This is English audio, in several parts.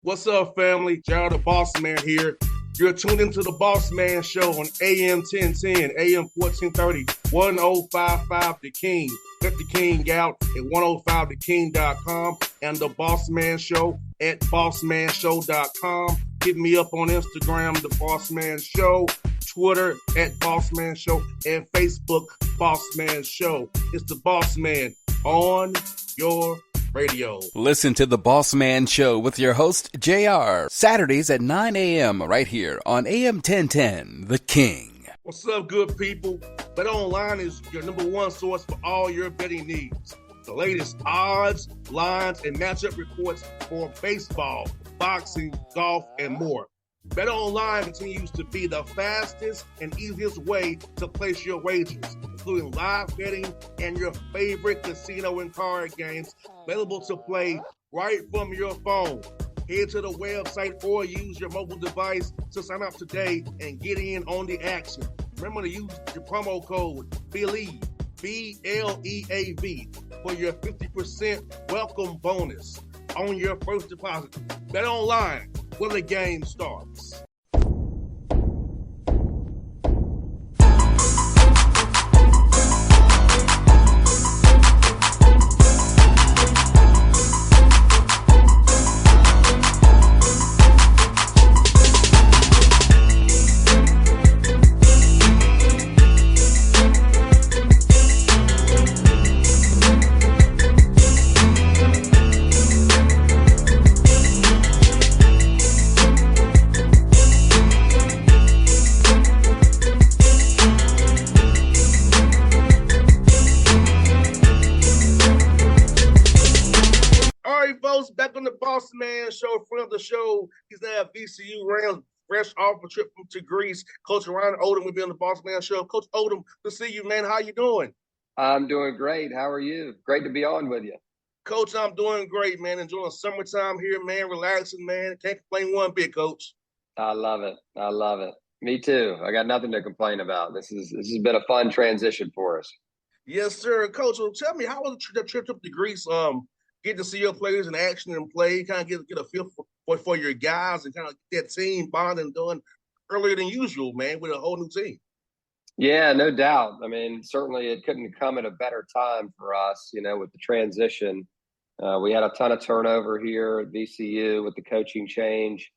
What's up, family? Gerald the Bossman here. You're tuned into the Bossman Show on AM 1010, AM 1430, 1055 The King. Let the King out at 105theking.com and the Bossman Show at bossmanshow.com. Hit me up on Instagram, The Bossman Show, Twitter at Bossman Show, and Facebook, Bossman Show. It's the Bossman on your radio. Listen to the Bossman Show with your host, JR, Saturdays at 9 a.m. right here on AM 1010, The King. What's up, good people? Bet Online is your number one source for all your betting needs. The latest odds, lines, and matchup reports for baseball, boxing, golf, and more. Bet Online continues to be the fastest and easiest way to place your wagers, including live betting and your favorite casino and card games available to play right from your phone. Head to the website or use your mobile device to sign up today and get in on the action. Remember to use your promo code BELIEVE, BLEAV, for your 50% welcome bonus on your first deposit. Bet Online, where the game starts. Back on the Bossman Show, friend of the show. He's now at VCU Rams, fresh off a trip to Greece. Coach Ryan Odom will be on the Bossman Show. Coach Odom, good to see you, man. How you doing? I'm doing great. How are you? Great to be on with you. Coach, I'm doing great, man. Enjoying summertime here, man. Relaxing, man. Can't complain one bit, Coach. I love it. I love it. Me too. I got nothing to complain about. This has been a fun transition for us. Yes, sir. Coach, well, tell me, how was the trip to Greece? Get to see your players in action and play, kind of get a feel for your guys and kind of get that team bonding done earlier than usual, man, with a whole new team. Yeah, no doubt. I mean, certainly it couldn't come at a better time for us, with the transition. We had a ton of turnover here at VCU with the coaching change.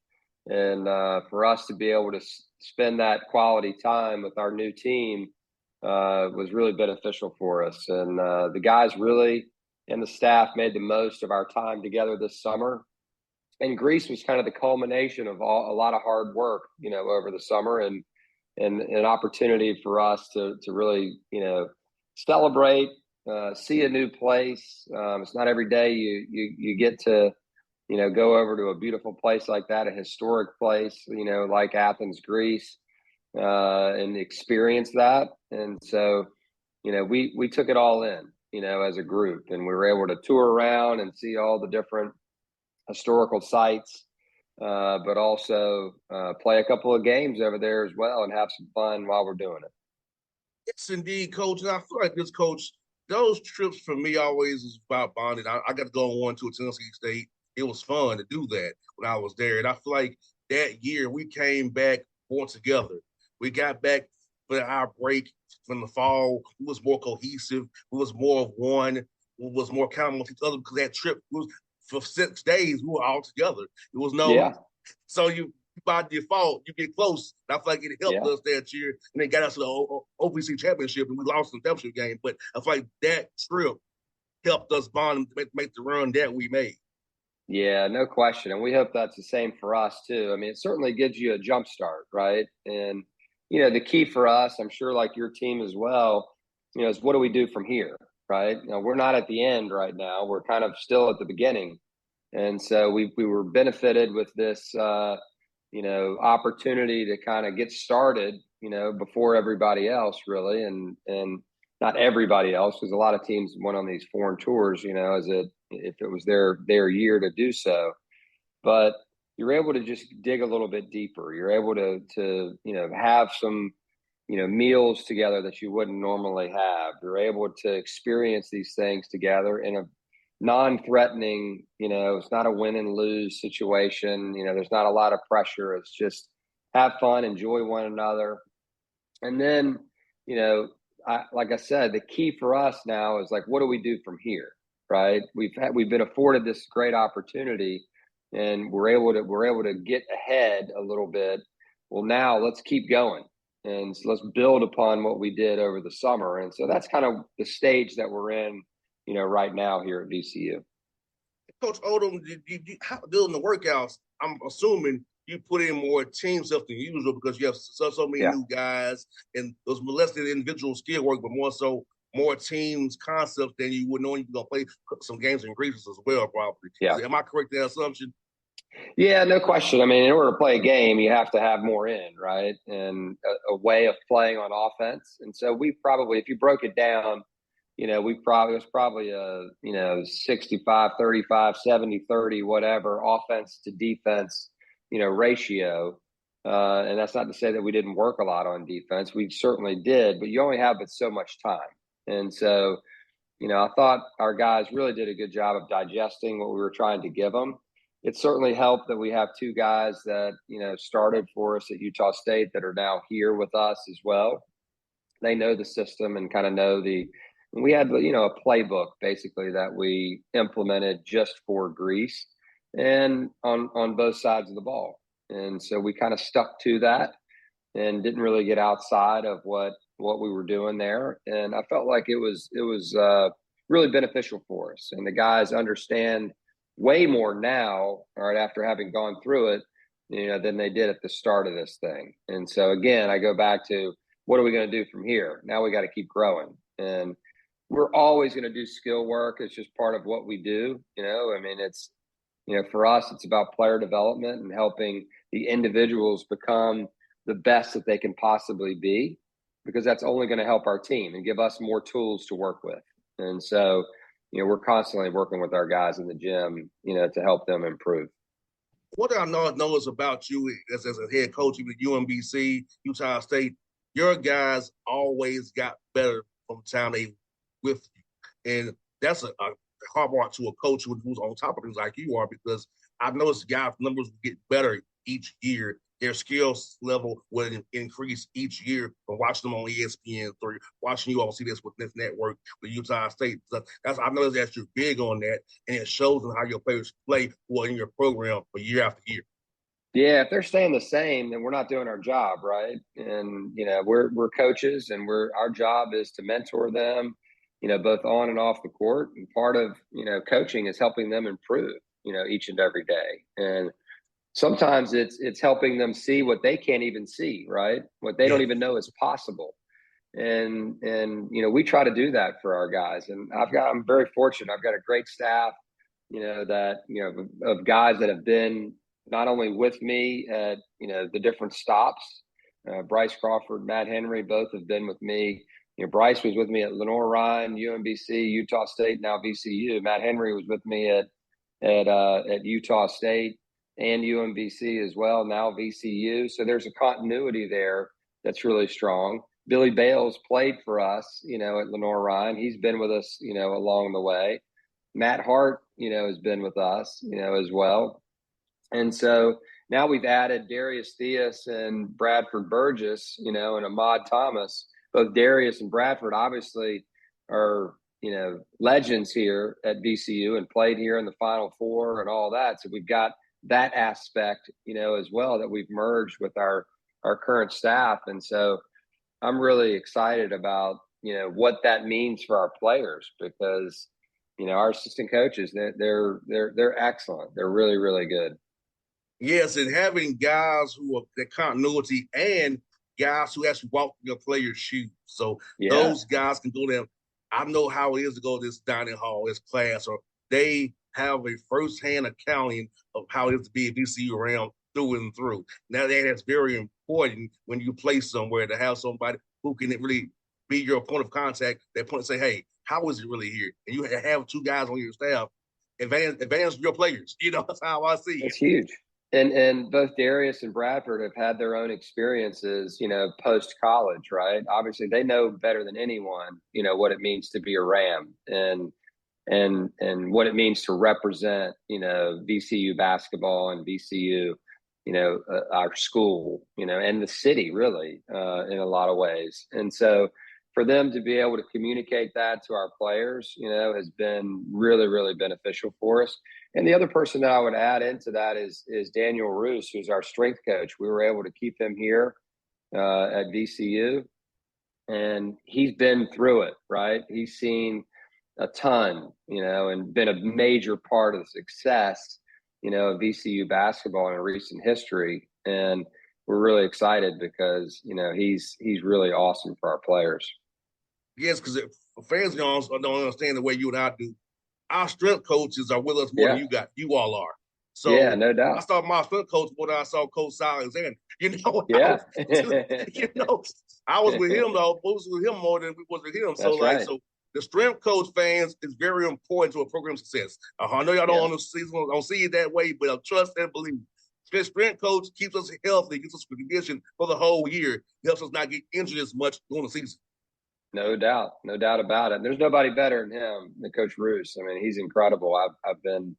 And for us to be able to spend that quality time with our new team was really beneficial for us. And the guys really – and the staff made the most of our time together this summer. And Greece was kind of the culmination of a lot of hard work, over the summer and an opportunity for us to really, celebrate, see a new place. It's not every day you get to, go over to a beautiful place like that, a historic place, like Athens, Greece, and experience that. And so, we took it all in. As a group, and we were able to tour around and see all the different historical sites, but also play a couple of games over there as well and have some fun while we're doing it. Yes, indeed, Coach. And I feel like this, Coach, those trips for me always is about bonding. I got to go on one to a Tennessee State. It was fun to do that when I was there. And I feel like that year we came back more together. We got back for our break from the fall. We was more cohesive. We was more of one. We was more accountable to each other because that trip was for 6 days. We were all together. It was no. Yeah. So you by default you get close. And I feel like it helped us that year, and they got us to the OVC championship, and we lost the championship game. But I feel like that trip helped us bond and make the run that we made. Yeah, no question, and we hope that's the same for us too. I mean, it certainly gives you a jump start, right? And the key for us, I'm sure like your team as well, is what do we do from here, right? We're not at the end right now. We're kind of still at the beginning. And so we were benefited with this, opportunity to kind of get started, before everybody else really. And not everybody else, because a lot of teams went on these foreign tours, if it was their year to do so. But you're able to just dig a little bit deeper. You're able to have some, meals together that you wouldn't normally have. You're able to experience these things together in non-threatening. It's not a win and lose situation. There's not a lot of pressure. It's just have fun, enjoy one another. And then, like I said, the key for us now is like, what do we do from here? Right. We've been afforded this great opportunity, and we're able to get ahead a little bit. Well, now let's keep going. And so let's build upon what we did over the summer. And so that's kind of the stage that we're in, right now here at VCU. Coach Odom, how doing the workouts? I'm assuming you put in more team stuff than usual because you have so many Yeah. new guys, and those less than individual skill work, but more teams concepts than you would know. You're gonna play some games in Greece as well, probably. Yeah. So am I correct in that assumption? Yeah, no question. I mean, in order to play a game, you have to have more in, right? And a way of playing on offense. And so we probably, if you broke it down, it was probably a, 65, 35, 70, 30, whatever, offense to defense, ratio. And that's not to say that we didn't work a lot on defense. We certainly did, but you only have but so much time. And so, I thought our guys really did a good job of digesting what we were trying to give them. It certainly helped that we have two guys that, started for us at Utah State that are now here with us as well. They know the system and kind of know we had, a playbook basically that we implemented just for Greece and on both sides of the ball. And so we kind of stuck to that and didn't really get outside of what we were doing there. And I felt like it was really beneficial for us. And the guys understand way more now, all right, after having gone through it, than they did at the start of this thing. And so again, I go back to, what are we going to do from here? Now we got to keep growing. And we're always going to do skill work. It's just part of what we do. I mean, it's, for us, it's about player development and helping the individuals become the best that they can possibly be, because that's only going to help our team and give us more tools to work with. And so, we're constantly working with our guys in the gym, to help them improve. What I know is about you as a head coach, even UMBC, Utah State, your guys always got better from the time they with you. And that's a hard part to a coach who's on top of things like you are, because I've noticed guys' numbers get better each year. Their skills level will increase each year from watching them on ESPN3, watching you all see this with this network with Utah State. So I know that you're big on that, and it shows in how your players play in your program for year after year. Yeah, if they're staying the same, then we're not doing our job, right? And we're coaches, and our job is to mentor them, both on and off the court. And part of coaching is helping them improve, each and every day. And sometimes it's helping them see what they can't even see, right? What they don't even know is possible. And we try to do that for our guys. And I'm very fortunate. I've got a great staff, of guys that have been not only with me at the different stops. Bryce Crawford, Matt Henry, both have been with me. Bryce was with me at Lenore Ryan, UMBC, Utah State, now VCU. Matt Henry was with me at Utah State and UMBC as well, now VCU. So there's a continuity there that's really strong. Billy Bales played for us, at Lenore Ryan. He's been with us, along the way. Matt Hart, has been with us, as well. And so now we've added Darius Theus and Bradford Burgess, and Ahmad Thomas. Both Darius and Bradford obviously are, legends here at VCU and played here in the Final Four and all that. So we've got that aspect, as well, that we've merged with our current staff. And so I'm really excited about, what that means for our players, because, our assistant coaches, they're excellent. They're really, really good. Yes, and having guys who are the continuity and guys who actually walk in your players' shoes. So those guys can go there. I know how it is to go to this dining hall, this class, or they have a firsthand accounting of how it is to be a VCU around through and through. Now that's very important when you play somewhere, to have somebody who can really be your point of contact. That point say, "Hey, how is it really here?" And you have two guys on your staff advance your players. That's how I see it. That's huge. And both Darius and Bradford have had their own experiences, post college, right? Obviously, they know better than anyone, what it means to be a Ram. And and what it means to represent, VCU basketball and VCU, our school, and the city really, in a lot of ways. And so for them to be able to communicate that to our players, has been really, really beneficial for us. And the other person that I would add into that is Daniel Roos, who's our strength coach. We were able to keep him here at VCU, and he's been through it, right? He's seen a ton, and been a major part of the success, of VCU basketball in recent history. And we're really excited because, he's really awesome for our players. Yes, because fans don't understand the way you and I do. Our strength coaches are with us more than Yeah. you all are. Yeah, So no I doubt. saw my strength coach more than I saw Coach Alexander. Yeah. I was with him though. I was with him more than we was with him. So That's right. the strength coach fans is very important to a program success. I know y'all Yeah. don't see it that way, but I trust and believe. The strength coach keeps us healthy, keeps us conditioned for the whole year, helps us not get injured as much during the season. No doubt about it. There's nobody better than him, than Coach Roos. I mean, he's incredible. I've been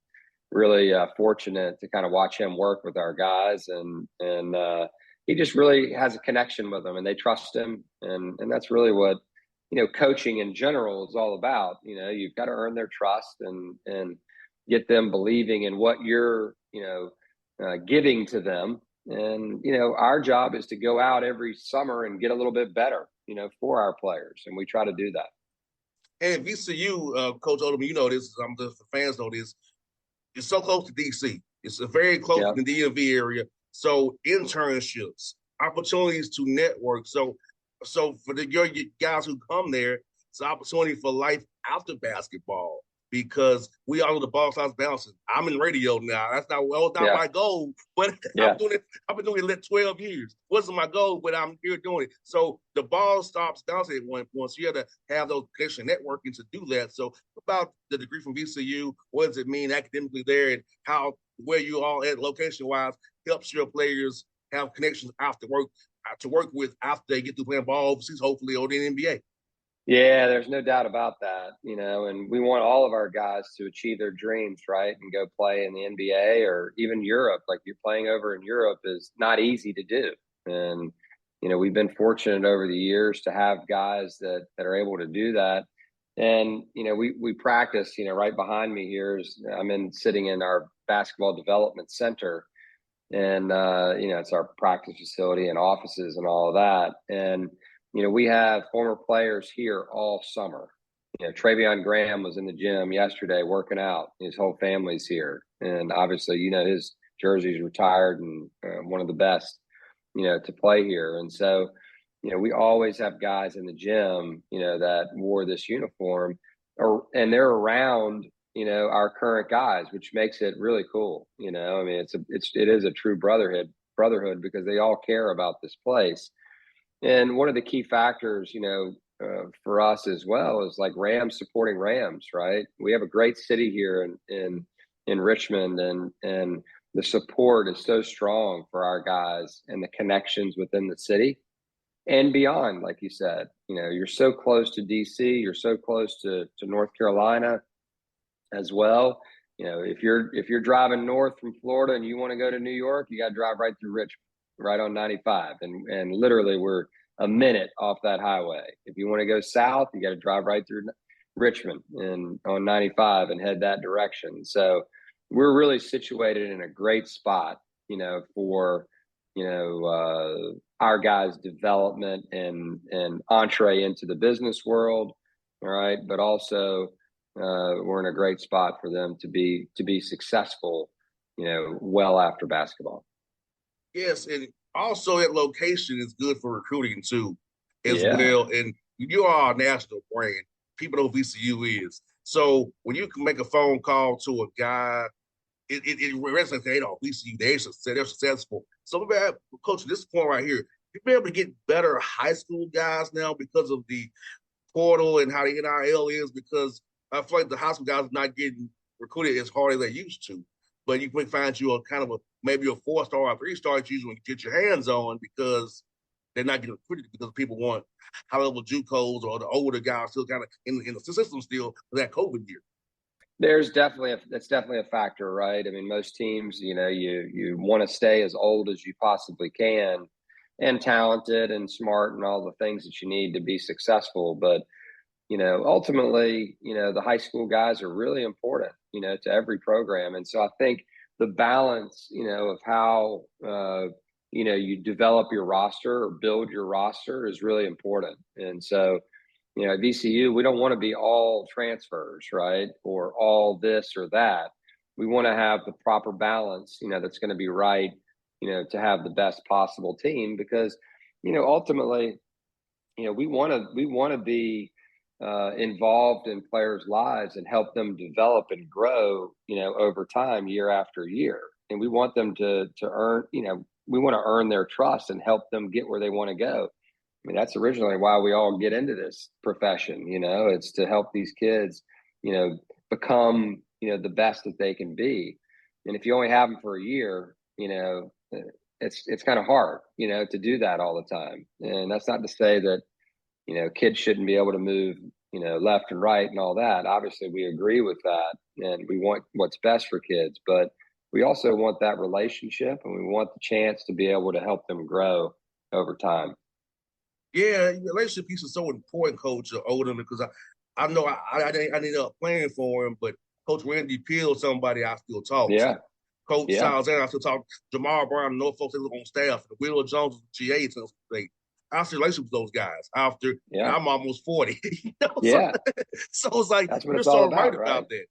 really fortunate to kind of watch him work with our guys, and he just really has a connection with them, and they trust him, and that's really what coaching in general is all about. You've got to earn their trust and get them believing in what you're giving to them. And our job is to go out every summer and get a little bit better, for our players, and we try to do that. And VCU, Coach Odom, you know this. The fans know this. It's so close to DC. It's a very close Yeah. to the DMV area. So internships, opportunities to network. So for your guys who come there, it's an opportunity for life after basketball because we all know the ball starts bouncing. I'm in radio now. That's not Yeah. my goal, but Yeah. I'm doing it. I've been doing it 12 years. Wasn't my goal, but I'm here doing it. So the ball stops bouncing at one point. So you have to have those connection networking to do that. So about the degree from VCU, what does it mean academically there, and how where you all at location wise helps your players have connections after work to work with after they get to playing ball overseas, hopefully, or in the NBA. Yeah, there's no doubt about that, and we want all of our guys to achieve their dreams, right? And go play in the NBA or even Europe. Like, you're playing over in Europe is not easy to do. And, we've been fortunate over the years to have guys that are able to do that. And, we practice, right behind me here is sitting in our basketball development center. And, it's our practice facility and offices and all of that. And, we have former players here all summer. Travion Graham was in the gym yesterday working out. His whole family's here. And obviously, his jersey's retired and one of the best, to play here. And so, we always have guys in the gym, that wore this uniform and they're around, our current guys, which makes it really cool. It is a true brotherhood because they all care about this place. And one of the key factors, for us as well is like Rams supporting Rams, right? We have a great city here in Richmond, and the support is so strong for our guys and the connections within the city and beyond. Like you said, you're so close to DC, you're so close to North Carolina as well. If you're driving north from Florida and you want to go to New York, you got to drive right through Richmond, right on 95, and literally we're a minute off that highway. If you want to go south, you got to drive right through Richmond and on 95 and head that direction. So we're really situated in a great spot, for our guys' development and entree into the business world. All right, but also we're in a great spot for them to be successful, well after basketball. Yes, and also that location is good for recruiting too, as Yeah. well. And you are a national brand. People know who VCU is. So when you can make a phone call to a guy, it resonates. They know VCU. They're successful. So we have, Coach, this point right here, you'll be able to get better high school guys now because of the portal and how the NIL is, because I feel like the high school guys are not getting recruited as hard as they used to. But you can find you a kind of maybe a 4-star or 3-star usually when you get your hands on, because they're not getting recruited because people want high level JUCOs or the older guys still kind of in the system still for that COVID year. That's definitely a factor, right? I mean, most teams, you want to stay as old as you possibly can, and talented and smart and all the things that you need to be successful. But ultimately, the high school guys are really important, to every program. And so I think the balance, of how, you develop your roster or build your roster is really important. And so, at VCU, we don't want to be all transfers, right? Or all this or that. We want to have the proper balance, that's going to be right, to have the best possible team because, ultimately, we want to be involved in players' lives and help them develop and grow, over time, year after year. And we want them to earn, we want to earn their trust and help them get where they want to go. I mean, that's originally why we all get into this profession. It's to help these kids, become, the best that they can be. And if you only have them for a year, it's kind of hard, to do that all the time. And that's not to say that kids shouldn't be able to move, left and right and all that. Obviously, we agree with that, and we want what's best for kids. But we also want that relationship, and we want the chance to be able to help them grow over time. Yeah, the relationship piece is so important, Coach Odom, because I know I ended up playing for him, but Coach Randy Peel, somebody I still talk to. Yeah, Coach yeah, Salzan, I still talk. Jamal Brown, Norfolk State on staff, and Willow Jones, GA, Tennessee State. I still relationship with those guys after, and yeah, I'm almost 40. So, yeah. so it's like That's what you're it's all so right about, right? about that.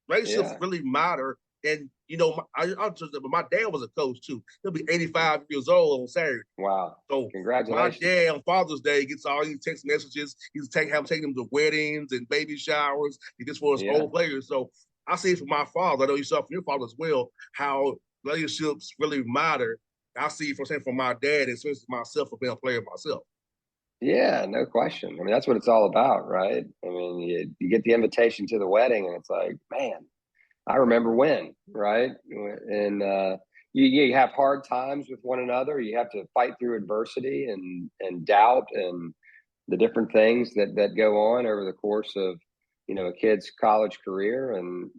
Relationships Yeah. really matter. And my dad was a coach too. He'll be 85 years old on Saturday. Wow. So my Congratulations. dad on Father's Day gets all these text messages. He's taking them to weddings and baby showers. He just for his Yeah. old players. So I see it from my father. I know you saw from your father as well how relationships really matter. I see it from my dad, and especially myself for being a player myself. Yeah, no question. I mean, that's what it's all about, right? I mean, you get the invitation to the wedding, and it's like, man, I remember when, right? And you have hard times with one another. You have to fight through adversity and doubt and the different things that go on over the course of a kid's college career, and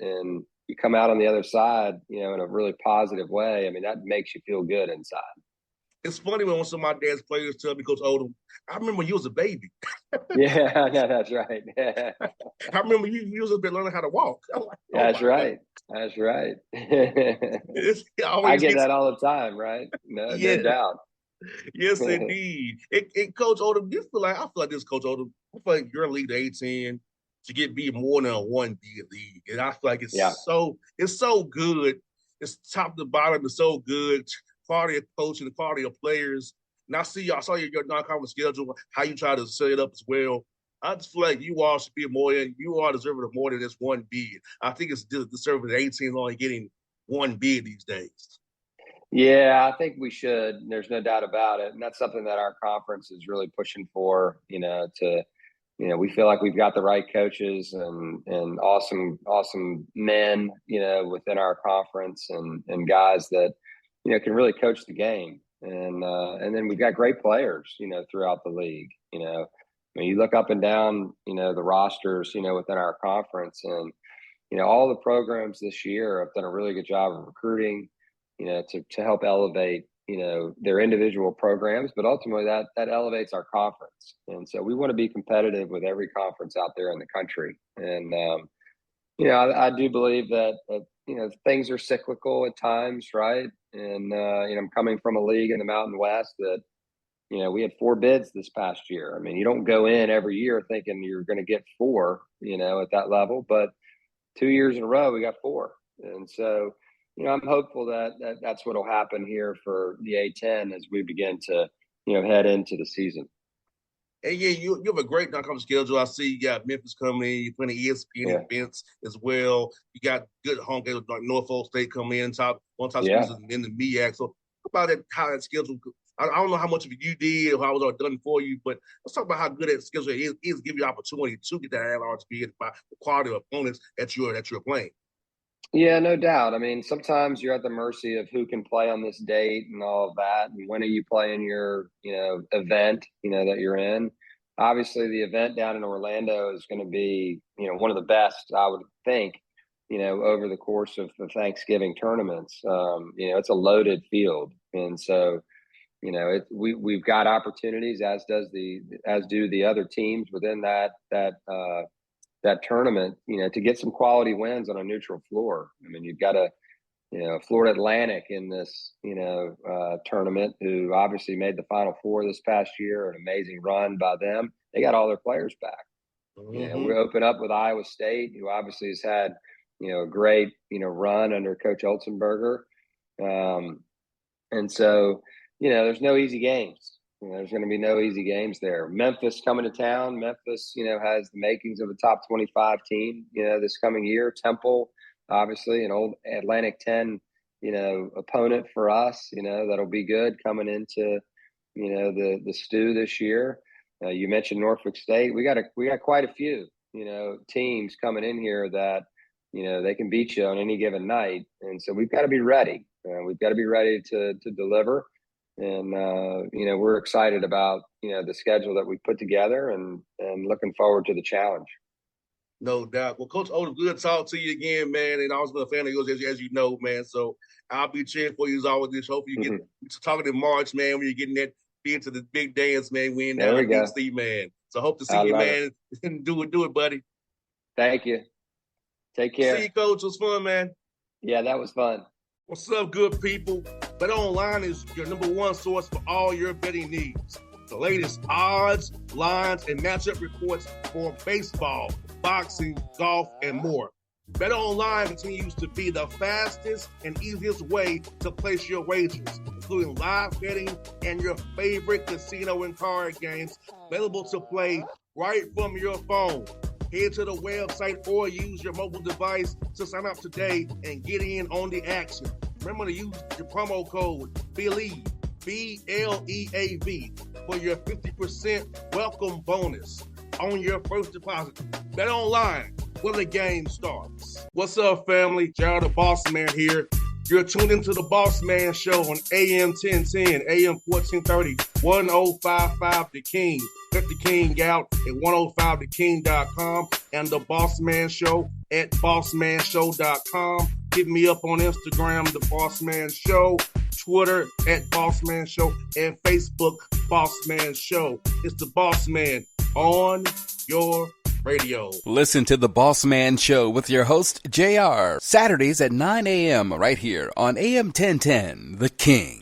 you come out on the other side, in a really positive way. I mean, that makes you feel good inside. It's funny when some of my dad's players tell me, Coach Odom, I remember when you was a baby. Yeah, yeah, that's right. I remember you was a bit learning how to walk. I'm like, oh That's my God. right. That's right. It I always get hits. that all the time, right? No Yeah, doubt. yes, indeed. Coach Odom, I feel like this, Coach Odom. I feel like you're league to 18 to be more than a 1B league. And I feel like Yeah. it's so good. It's top to bottom, it's so good. Quality of coaching, the quality of players. And I saw your non-conference schedule, how you try to set it up as well. I just feel like you all should be more than you are deserving of more than this one bid. I think it's deserving that 18 only getting one bid these days. Yeah, I think we should. There's no doubt about it. And that's something that our conference is really pushing for, we feel like we've got the right coaches and awesome men, within our conference and guys that, can really coach the game. And then we've got great players, throughout the league. I mean, you look up and down, the rosters, within our conference, and all the programs this year have done a really good job of recruiting, to help elevate, their individual programs, but ultimately that elevates our conference. And so we want to be competitive with every conference out there in the country. And I do believe that things are cyclical at times, right? And I'm coming from a league in the Mountain West that we had 4 bids this past year. I mean, you don't go in every year thinking you're going to get 4, at that level, but 2 years in a row we got 4. And so I'm hopeful that's what will happen here for the A10 as we begin to head into the season. And yeah, you have a great non-conference schedule. I see you got Memphis coming in. You're playing ESPN Yeah, events as well. You got good home games like Norfolk State coming in, top yeah. schools in the MEAC. So talk about that, how that schedule. I don't know how much of it you did or how it was all done for you, but let's talk about how good that schedule is give you opportunity to get that at-large bid by the quality of opponents that you're playing. Yeah, no doubt. I mean, sometimes you're at the mercy of who can play on this date and all of that. And when are you playing your, event, that you're in? Obviously, the event down in Orlando is going to be, one of the best, I would think, over the course of the Thanksgiving tournaments. It's a loaded field. And so, we've got opportunities, as do the other teams within that tournament, to get some quality wins on a neutral floor. I mean, you've got Florida Atlantic in this, tournament, who obviously made the Final Four this past year, an amazing run by them. They got all their players back. Mm-hmm. We open up with Iowa State, who obviously has had, a great, run under Coach Olsenberger. And so, there's no easy games. There's going to be no easy games there. Memphis coming to town. Memphis, has the makings of a top 25 team, this coming year. Temple, obviously, an old Atlantic 10, opponent for us, that'll be good coming into, the stew this year. You mentioned Norfolk State. We got quite a few, teams coming in here that, they can beat you on any given night. And so we've got to be ready. We've got to be ready to deliver. And, we're excited about, the schedule that we put together and looking forward to the challenge. No doubt. Well, Coach Odom, good to talk to you again, man. And I was been a fan of yours, as you know, man. So I'll be cheering for you as always. Just hope you get talking in March, man, when you're getting that into the big dance, man. We in down in DC, man. So hope to see you, man. do it, buddy. Thank you. Take care. See you, Coach. It was fun, man. Yeah, that was fun. What's up, good people? BetOnline is your number one source for all your betting needs. The latest odds, lines, and matchup reports for baseball, boxing, golf, and more. BetOnline continues to be the fastest and easiest way to place your wagers, including live betting and your favorite casino and card games available to play right from your phone. Head to the website or use your mobile device to sign up today and get in on the action. Remember to use your promo code BELIEVE, BLEAV, for your 50% welcome bonus on your first deposit. BetOnline, where the game starts. What's up, family? Jared the Bossman here. You're tuned into the Bossman Show on AM 1010, AM 1430, 1055 The King. Check The King out at 105theking.com and the Bossman Show at bossmanshow.com. Hit me up on Instagram, The Bossman Show, Twitter at Bossman Show, and Facebook, Bossman Show. It's the Bossman on your radio. Listen to The Bossman Show with your host, JR, Saturdays at 9 a.m. right here on AM 1010, The King.